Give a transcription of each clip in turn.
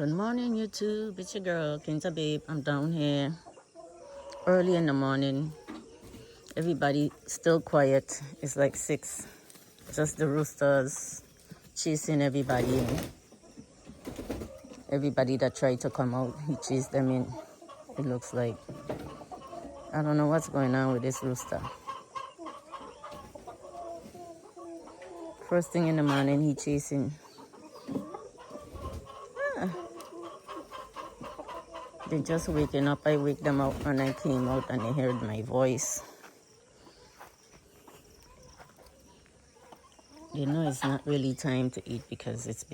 Good morning, YouTube. It's your girl, Kinza Babe. I'm down here early in the morning. Everybody still quiet. It's like 6. Just the roosters chasing everybody in. Everybody that tried to come out, he chased them in. It looks like. I don't know what's going on with this rooster. First thing in the morning, he chasing. They're just waking up. I wake them up when I came out and they heard my voice. They know it's not really time to eat because they've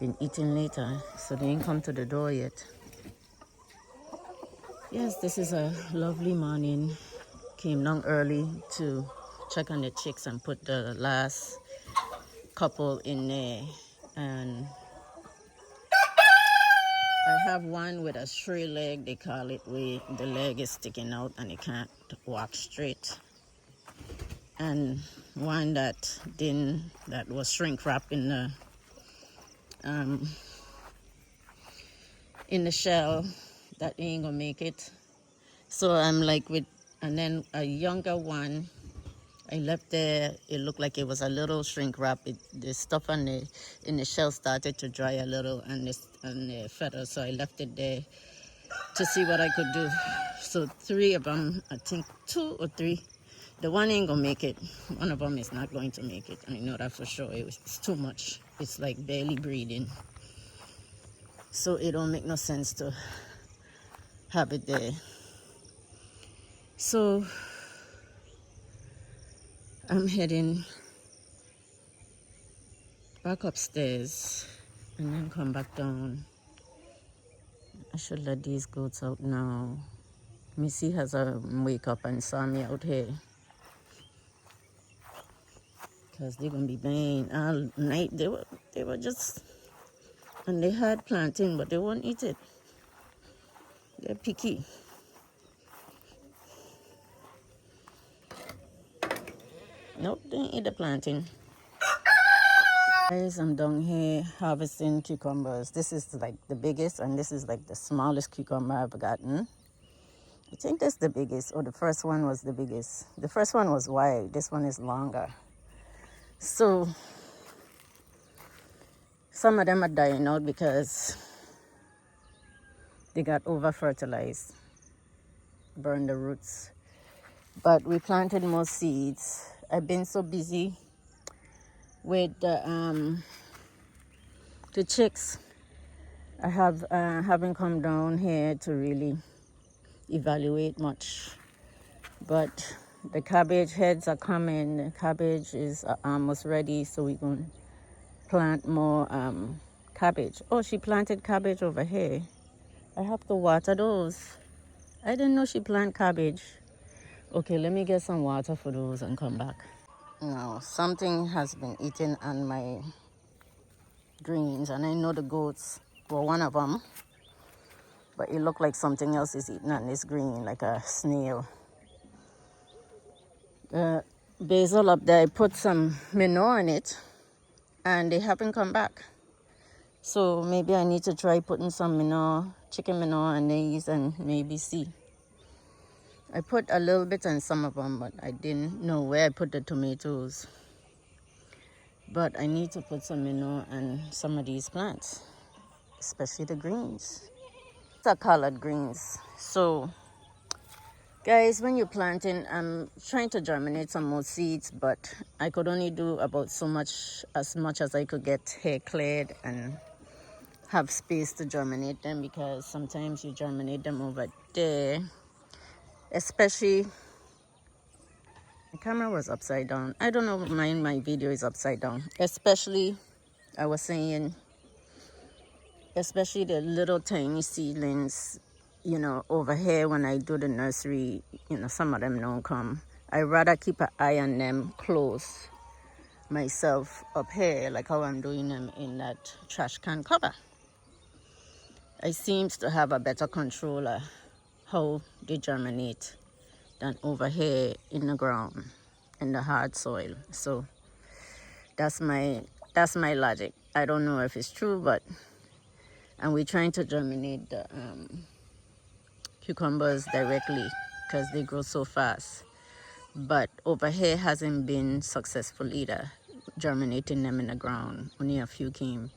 been eating later, so they ain't come to the door yet. Yes, this is a lovely morning. Came down early to check on the chicks and put the last couple in there. And I have one with a stray leg, they call it, where the leg is sticking out and it can't walk straight. And one that was shrink wrapped in the shell, that ain't gonna make it. So I'm like and then a younger one, I left there. It looked like it was a little shrink wrap. The stuff in the shell started to dry a little, and the feather. So I left it there to see what I could do. So 3 of them, I think 2 or 3. The one ain't gonna make it. One of them is not going to make it. I know that for sure. It's too much. It's like barely breathing. So it don't make no sense to have it there. So I'm heading back upstairs and then come back down. I should let these goats out now. Missy has a wake up and saw me out here, because they're gonna be baying all night. They were just, and they had plantain, but they won't eat it. They're picky. Nope, they ain't eat the plantain. Guys, I'm down here harvesting cucumbers. This is like the biggest, and this is like the smallest cucumber I've gotten. I think that's the biggest, or the first one was the biggest. The first one was wide, this one is longer. So some of them are dying out because they got over fertilized, burned the roots. But we planted more seeds. I've been so busy with the chicks. I haven't come down here to really evaluate much. But the cabbage heads are coming. The cabbage is almost ready, so we're going to plant more cabbage. Oh, she planted cabbage over here. I have to water those. I didn't know she planted cabbage. Okay, let me get some water for those and come back. Now, something has been eating on my greens, and I know the goats were one of them, but it looked like something else is eating on this green, like a snail. The basil up there, I put some manure in it, and they haven't come back. So maybe I need to try putting some manure, chicken manure on these, and maybe see. I put a little bit on some of them, but I didn't know where I put the tomatoes. But I need to put some manure on some of these plants, especially the greens. These are collard greens. So, guys, when you're planting, I'm trying to germinate some more seeds, but I could only do about as much as I could get hair cleared and have space to germinate them, because sometimes you germinate them over there. Especially, the camera was upside down. I don't know, my video is upside down. Especially, I was saying, especially the little tiny seedlings, over here when I do the nursery, some of them don't come. I rather keep an eye on them close myself up here, like how I'm doing them in that trash can cover. I seems to have a better control of how they germinate than over here in the ground, in the hard soil. So that's my logic. I don't know if it's true, but, and we're trying to germinate the cucumbers directly because they grow so fast. But over here hasn't been successful either, germinating them in the ground. Only a few came.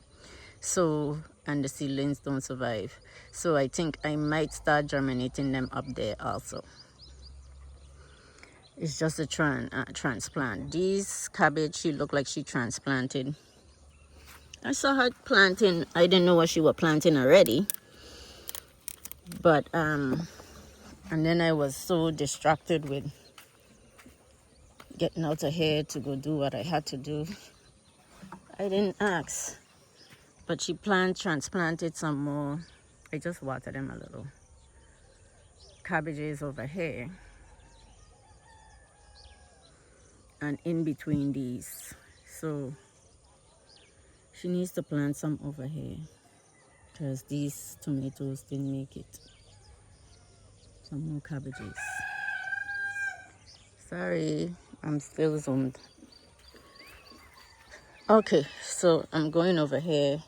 So, and the seedlings don't survive. So I think I might start germinating them up there also. It's just a transplant. These cabbage, she looked like she transplanted. I saw her planting. I didn't know what she was planting already. But, and then I was so distracted with getting out of here to go do what I had to do. I didn't ask. But she transplanted some more. I just watered them a little. Cabbages over here. And in between these. So she needs to plant some over here. Because these tomatoes didn't make it. Some more cabbages. Sorry, I'm still zoomed. Okay, so I'm going over here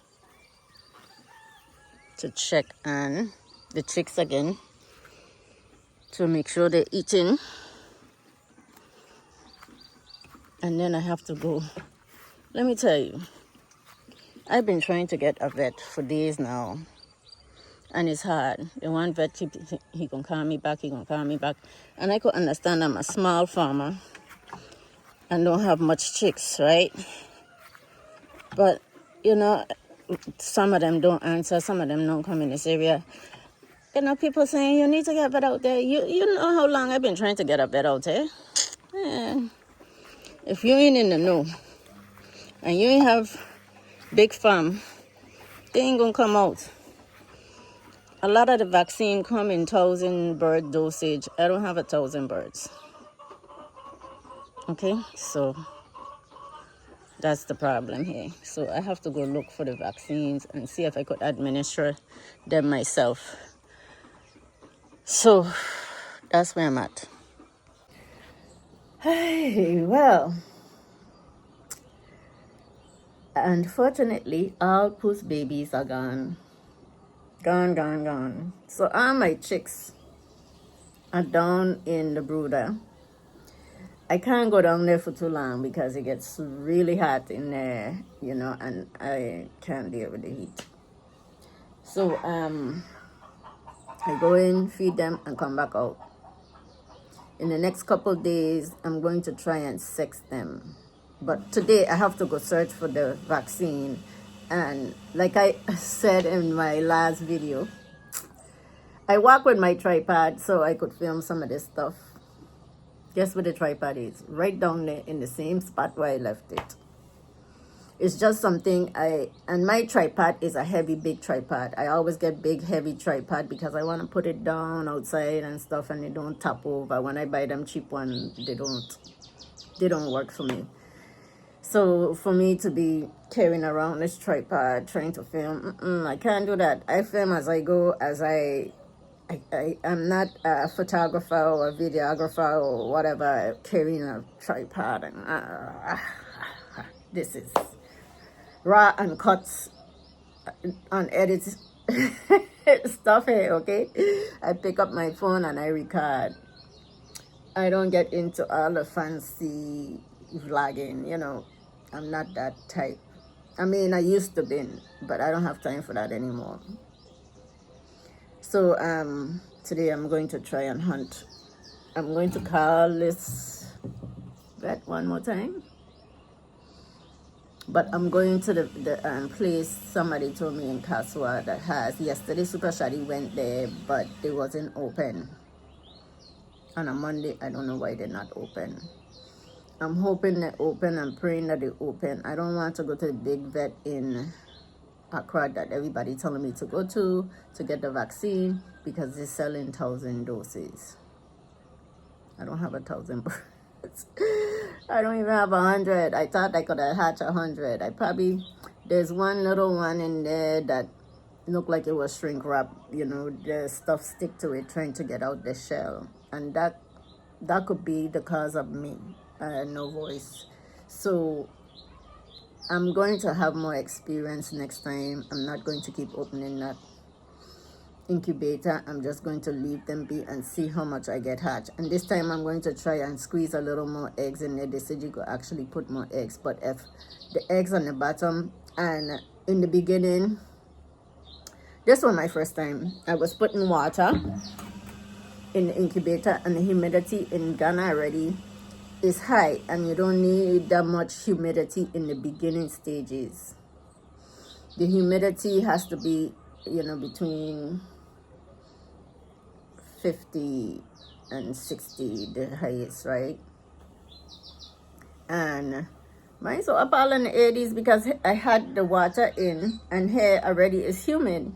to check on the chicks again to make sure they're eating. And then I have to go. Let me tell you, I've been trying to get a vet for days now. And it's hard. The one vet, he gonna call me back, And I could understand I'm a small farmer and don't have much chicks, right? But, you know, some of them don't answer, some of them don't come in this area. You know, people saying, you need to get a vet out there. You know how long I've been trying to get a vet out there? Yeah. If you ain't in the know, and you ain't have big farm, they ain't gonna come out. A lot of the vaccine come in 1,000 bird dosage. I don't have 1,000 birds. Okay, so that's the problem here. So I have to go look for the vaccines and see if I could administer them myself. So that's where I'm at. Hey, well, unfortunately, all puss babies are gone. Gone. So all my chicks are down in the brooder. I can't go down there for too long because it gets really hot in there, you know, and I can't deal with the heat. So I go in, feed them, and come back out. In the next couple of days, I'm going to try and sex them. But today, I have to go search for the vaccine. And like I said in my last video, I walk with my tripod so I could film some of this stuff. Guess where the tripod is? Right down there in the same spot where I left it. It's just something and my tripod is a heavy, big tripod. I always get big, heavy tripod because I want to put it down outside and stuff and they don't tap over. When I buy them cheap ones, they don't work for me. So for me to be carrying around this tripod, trying to film, I can't do that. I film as I go, I'm not a photographer or a videographer or whatever carrying a tripod. And this is raw and cuts unedited stuff here, okay? I pick up my phone and I record. I don't get into all the fancy vlogging, you know. I'm not that type. I mean, I used to be, but I don't have time for that anymore. So today I'm going to try and hunt. I'm going to call this vet one more time. But I'm going to the place somebody told me in Kaswa that has. Yesterday Super Shadi went there, but they wasn't open. On a Monday, I don't know why they're not open. I'm hoping they open and praying that they open. I don't want to go to the big vet in Accra that everybody telling me to go to get the vaccine because they're selling 1,000 doses. I don't have 1,000 birds. I don't even have 100. I thought I could have hatched 100. There's one little one in there that looked like it was shrink wrap. You know, the stuff stick to it trying to get out the shell. And that could be the cause of me. No voice. So I'm going to have more experience next time. I'm not going to keep opening that incubator. I'm just going to leave them be and see how much I get hatched. And this time I'm going to try and squeeze a little more eggs in there. They said you could actually put more eggs, but if the eggs on the bottom, and in the beginning, this was my first time, I was putting water in the incubator, and the humidity in Ghana already is high, and you don't need that much humidity in the beginning stages. The humidity has to be, you know, between 50 and 60, the highest, right? And mine's so up all in the 80s because I had the water in, and here already is humid.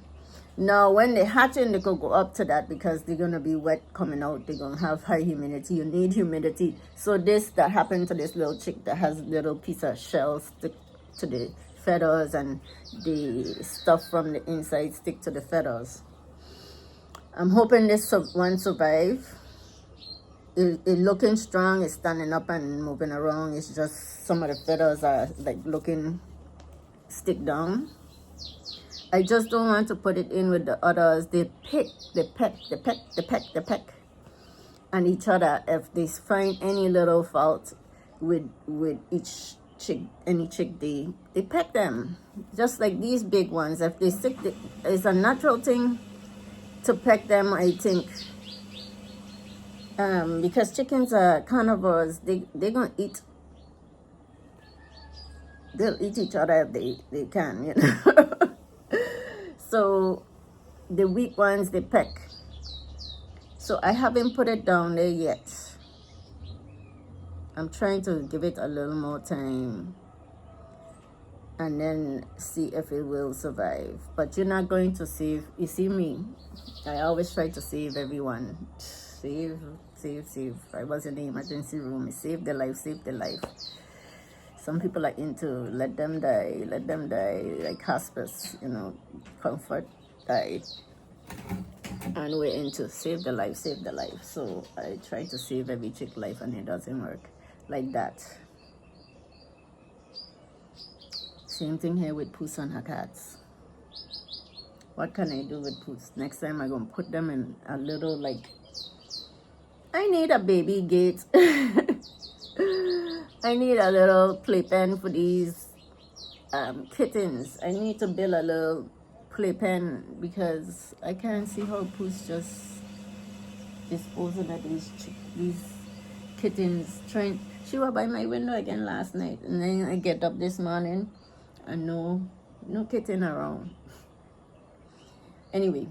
Now, when they hatch in, they could go up to that because they're going to be wet coming out. They're going to have high humidity. You need humidity. So this that happened to this little chick that has little piece of shell stick to the feathers, and the stuff from the inside stick to the feathers. I'm hoping this one survive. It looking strong. It's standing up and moving around. It's just some of the feathers are like looking stick down. I just don't want to put it in with the others. They peck on each other. If they find any little fault with each chick, any chick, they peck them. Just like these big ones. If they stick, it's a natural thing to peck them, I think. Because chickens are carnivores, they're gonna eat. They'll eat each other if they can, you know. So the weak ones, they peck. So I haven't put it down there yet. I'm trying to give it a little more time and then see if it will survive. But you're not going to save. You see me, I always try to save everyone. Save. I was in the emergency room. Save their life, save their life. Some people are into let them die, like hospice, you know, comfort, die. And we're into save the life. So I try to save every chick life, and it doesn't work like that. Same thing here with Puss and her cats. What can I do with Puss? Next time I'm going to put them in a little, like, I need a baby gate. I need a little playpen for these kittens. I need to build a little playpen because I can't see how Puss just disposing of these kittens. She was by my window again last night, and then I get up this morning and no kitten around. Anyway,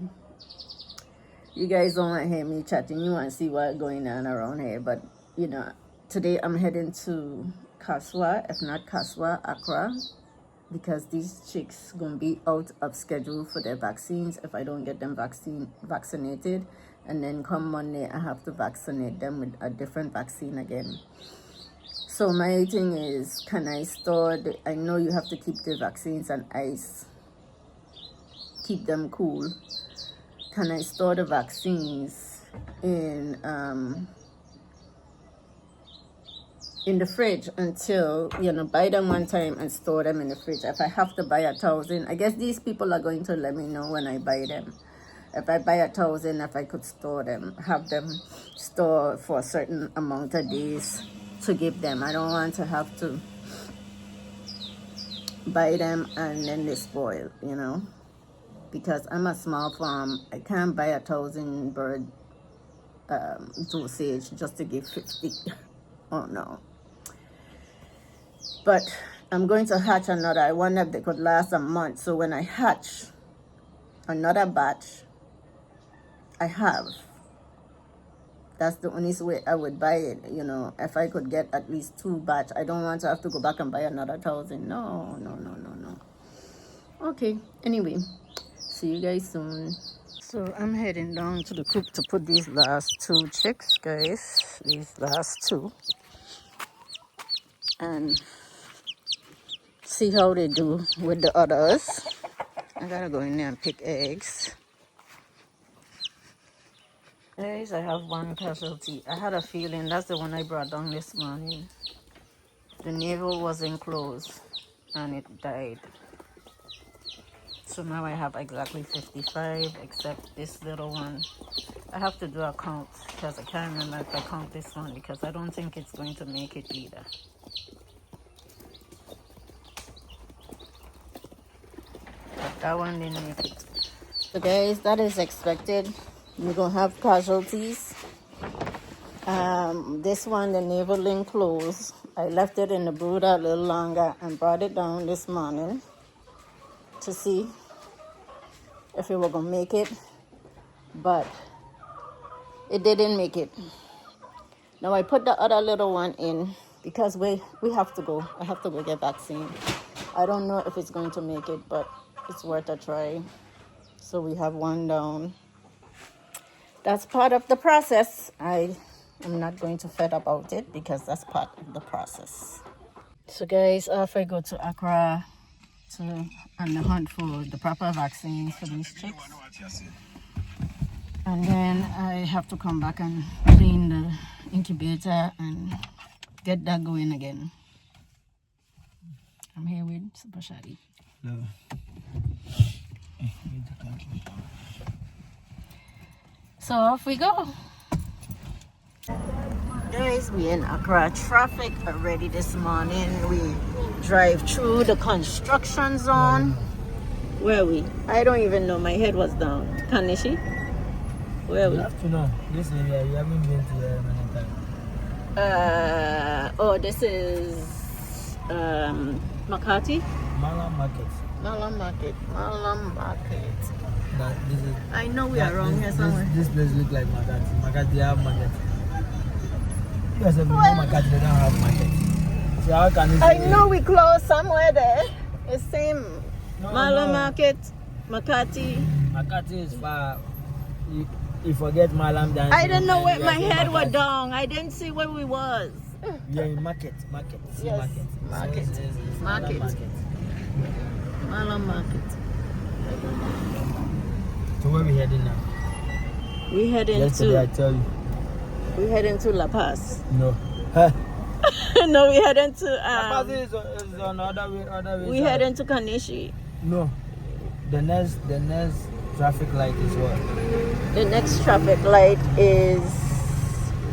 you guys don't want to hear me chatting. You want to see what's going on around here, but you know. Today I'm heading to Kaswa, if not Kaswa, Accra, because these chicks gonna be out of schedule for their vaccines if I don't get them vaccinated, and then come Monday I have to vaccinate them with a different vaccine again. So my thing is, can I store I know you have to keep the vaccines on ice, keep them cool. Can I store the vaccines in the fridge until, you know, buy them one time and store them in the fridge? If I have to buy 1,000, I guess these people are going to let me know when I buy them. If I buy 1,000, if I could store them, have them store for a certain amount of days to give them. I don't want to have to buy them and then they spoil, you know, because I'm a small farm. I can't buy 1,000 bird dosage just to give 50. Oh no. But I'm going to hatch another. I wonder if they could last a month. So when I hatch another batch, I have. That's the only way I would buy it, you know, if I could get at least 2 batch. I don't want to have to go back and buy another 1,000. No. Okay, anyway, see you guys soon. So I'm heading down to the coop to put these last 2 chicks, guys. These last 2. And see how they do with the others. I gotta go in there and pick eggs. Guys, I have one casualty. I had a feeling that's the one I brought down this morning. The navel wasn't closed. and it died. So now I have exactly 55, except this little one. I have to do a count because I can't remember if I count this one, because I don't think it's going to make it either. But that one didn't make it. So guys, that is expected. We're gonna have casualties. This one, the navel link closed. I left it in the brooder a little longer and brought it down this morning to see if it were gonna make it, but it didn't make it. Now I put the other little one in because we have to go. I have to go get vaccine. I don't know if it's going to make it, but it's worth a try. So we have one down. That's part of the process. I am not going to fret about it because that's part of the process. So guys, if I go to Accra on the hunt for the proper vaccines for these chicks, and then I have to come back and clean the incubator and get that going again. I'm here with Super Shadi. Hello. So off we go. Guys, we in Accra traffic already this morning. We drive through the construction zone. Where are we? I don't even know. My head was down. Kanishi? Where are we? You have to know this area. You haven't been to there many times. Oh, this is Makati? Malam Market. Malam Market. Malam Market. This is, I know we are wrong here somewhere. This place looks like Makati. Makati, they have market. Yes, if you know Makati, they don't have market. So how can you I know we close somewhere there. It's same. Malam Market, Makati. Makati is far. You forget Malam. I didn't know where my head was down. I didn't see where we was. Yeah, in market. See Yes, market. Market. Malam Market. So where we heading now? We heading Yesterday I to. tell you. We heading to La Paz. No. No, we heading to. La Paz is on other way. We heading to Kanishi. No. The next traffic light is what? The next traffic light is.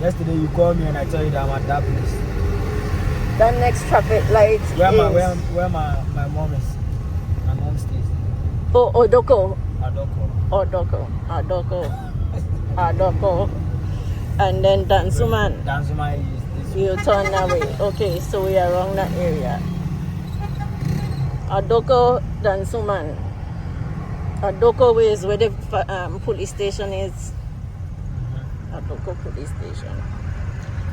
Yesterday you called me and I told you that I'm at that place. The next traffic light Where is. my mom is. My mom stays. Oh, Odoko. Adoko. Adoko. And then Dansuman. Dansuman is this. You turn that way. Okay, so we are around that area. Adoko, Dansuman. Adoko way is where the police station is. Adoko police station.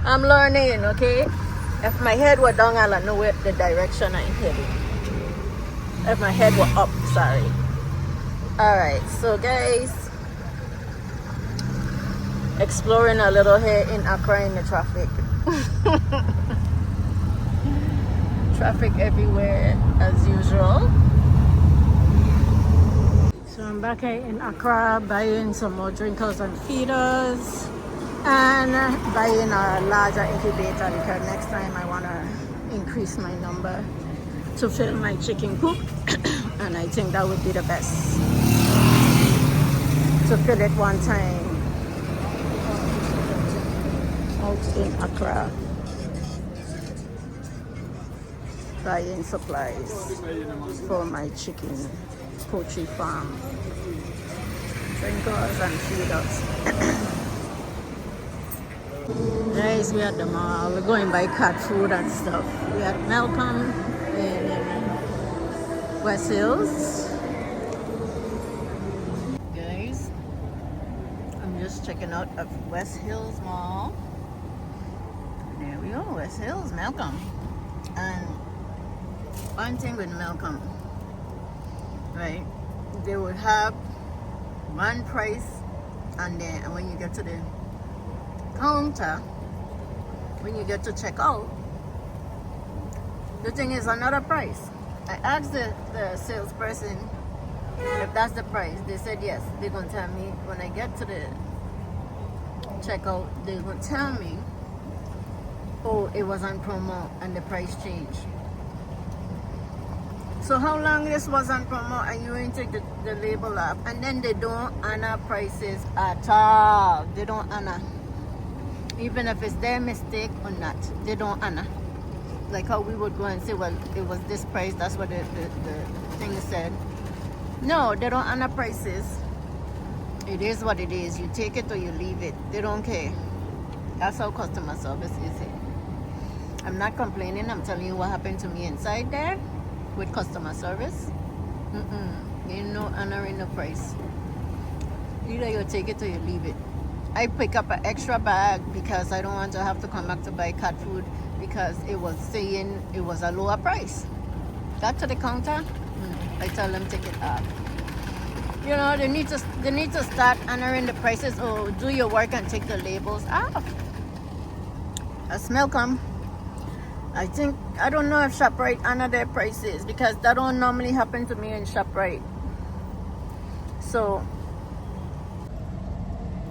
I'm learning, okay? If my head were down, I'll know where the direction I'm heading. If my head were up, sorry. Alright, so guys, exploring a little here in Accra in the traffic. Traffic everywhere as usual. So I'm back here in Accra buying some more drinkers and feeders and buying a larger incubator because next time I want to increase my number to fill my chicken coop. And I think that would be the best to fill it one time out in Accra, buying supplies for my chicken poultry farm, drinkers and feeders. Guys, we at the mall. We're going to buy cat food and stuff. We at Malcolm in West Hills. Guys, I'm just checking out of West Hills Mall. There we go, West Hills, Malcolm. And one thing with Malcolm, right? They would have one price, and then when you get to the counter, when you get to check out, the thing is another price. I asked the salesperson if that's the price. They said yes. They're gonna tell me when I get to the checkout. They're gonna tell me, oh, it was on promo and the price changed. So how long this was on promo and you ain't take the label off, and then they don't honor prices at all. They don't honor. Even if it's their mistake or not, they don't honor. Like how we would go and say, well, it was this price, that's what the thing said. No, they don't honor prices. It is what it is. You take it or you leave it. They don't care. That's how customer service is here. I'm not complaining. I'm telling you what happened to me inside there with customer service. Ain't no honoring the price. Either you take it or you leave it. I pick up an extra bag because I don't want to have to come back to buy cat food because it was saying it was a lower price. Got to the counter, I tell them take it off. You know, they need to start honoring the prices or do your work and take the labels off. A smell come. I don't know if ShopRite honor their prices because that don't normally happen to me in ShopRite. So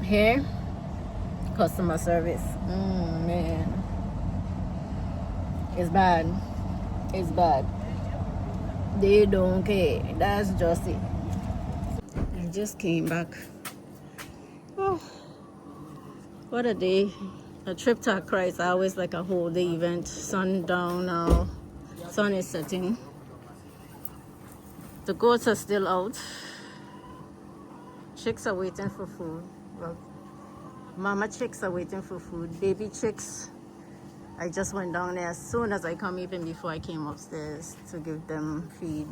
here, customer service. Man, it's bad. It's bad. They don't care. That's just it. I just came back. Oh, what a day. A trip to Accra is always like a whole day event. Sun down now. Sun is setting. The goats are still out. Chicks are waiting for food. Well, mama chicks are waiting for food. Baby chicks, I just went down there as soon as I come, even before I came upstairs to give them feed.